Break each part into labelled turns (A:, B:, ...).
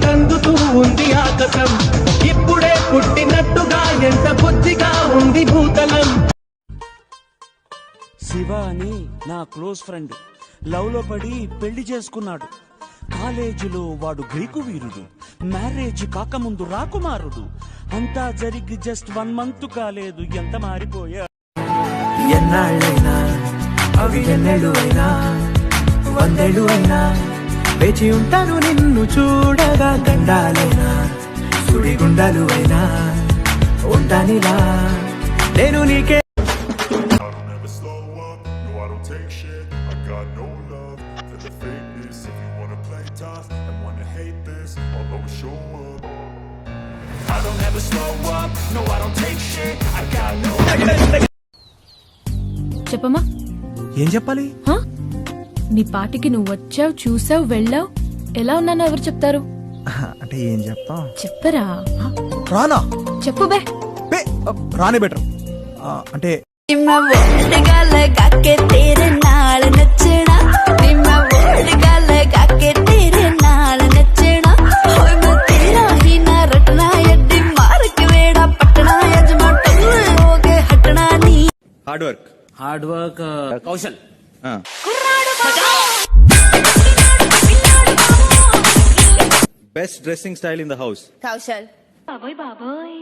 A: కందుతూ ఉంది ఆకాశం. ఇప్పుడే పుట్టినట్టుగా ఎంత బుద్ధిగా ఉంది భూతలం.
B: శివ అని నా క్లోజ్ ఫ్రెండ్ లవ్ లో పడి పెళ్లి చేసుకున్నాడు. కాలేజీలో వాడు గ్రీకు వీరుడు, మ్యారేజ్ కాకముందు రాకుమారుడు. అంతా జరిగి జస్ట్ 1 month కాలేదు, ఎంత మారిపోయా.
C: ఎన్నాళ్ళైనా అవి ఎన్నెళ్ళు అయినా 100 అయినా వేచి ఉంటాను నిన్ను చూడగా. గండాలైనా సుడిగుండాలు అయినా ఉంటానిలా నేను నీకే.
D: చెప్పమ్మా.
C: ఏం చెప్పాలి?
D: నీ పాటికి నువ్వు వచ్చావు, చూసావు, వెళ్ళావు. ఎలా ఉన్నానో ఎవరు చెప్తారు?
C: అంటే ఏం చెప్తాం?
D: చెప్పరా?
C: రానా?
D: చెప్పు బే.
C: రానే బెటర్. అంటే
B: hard work Kaushal.
E: Best dressing style in the house.
F: Kaushal.
D: బాబోయ్ బాబోయ్.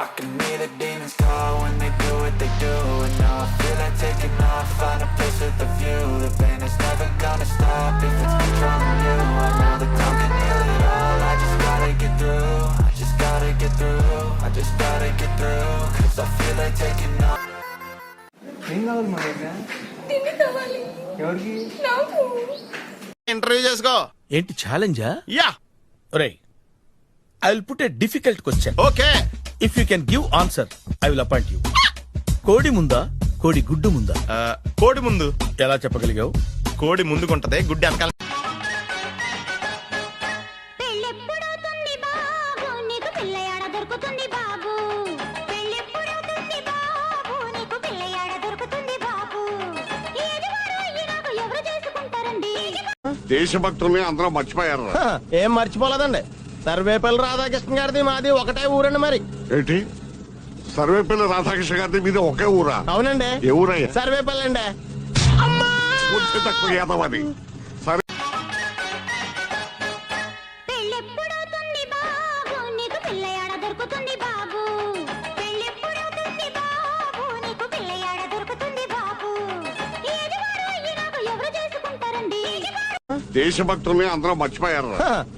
C: I can hear the demons call when they do what they do. And now I feel like taking off, find a place with a view. The pain is never gonna stop if it's controlling you. I know that time can heal it all. I just gotta get through. I just gotta get through. I just gotta get through. Cause I feel like taking off. ఏం కావాలి మా దగ్గర?
F: తిండి కావాలి.
C: ఎవరికి?
F: నాకు.
G: Interview చేసుకో.
H: ఏంటి ఛాలెంజా?
G: యా.
H: ఒరేయ్, I will put a difficult question.
G: Okay.
H: If you can give answer I will appoint you. కోడి ముందా, కోడి గుడ్డు ముందా?
G: కోడి ముందు.
H: ఎలా చెప్పగలిగావు?
G: కోడి ముందుకుంటది, గుడ్డి వెనకాల.
I: దేశభక్తుల్ని అందరూ మర్చిపోయారు.
G: ఏం మర్చిపోలేదండి. సర్వేపల్లి రాధాకృష్ణ గారిది మాది ఒకటే ఊరండి. మరి
I: ఏంటి సర్వేపల్లి రాధాకృష్ణ గారిది మీద ఒకే ఊరా?
G: అవునండి.
I: ఏ ఊరయ్యా?
G: సర్వేపల్లి అండి.
I: పూర్తి తక్కువ యాదవని. సరే దేశభక్తుల్ని అందరూ మర్చిపోయారు.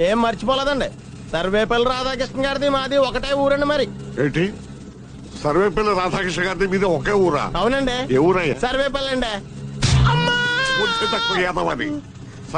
G: ఏం మర్చిపోలేదండి. సర్వేపల్లి రాధాకృష్ణ గారిది మాది ఒకటే ఊరండి. మరి
I: ఏంటి సర్వేపల్లి రాధాకృష్ణ గారిది మీద ఒకే ఊరా?
G: అవునండి.
I: ఏ ఊరయ్యా?
G: సర్వేపల్లి అండి.
I: పూర్తి తక్కువ యాదవని.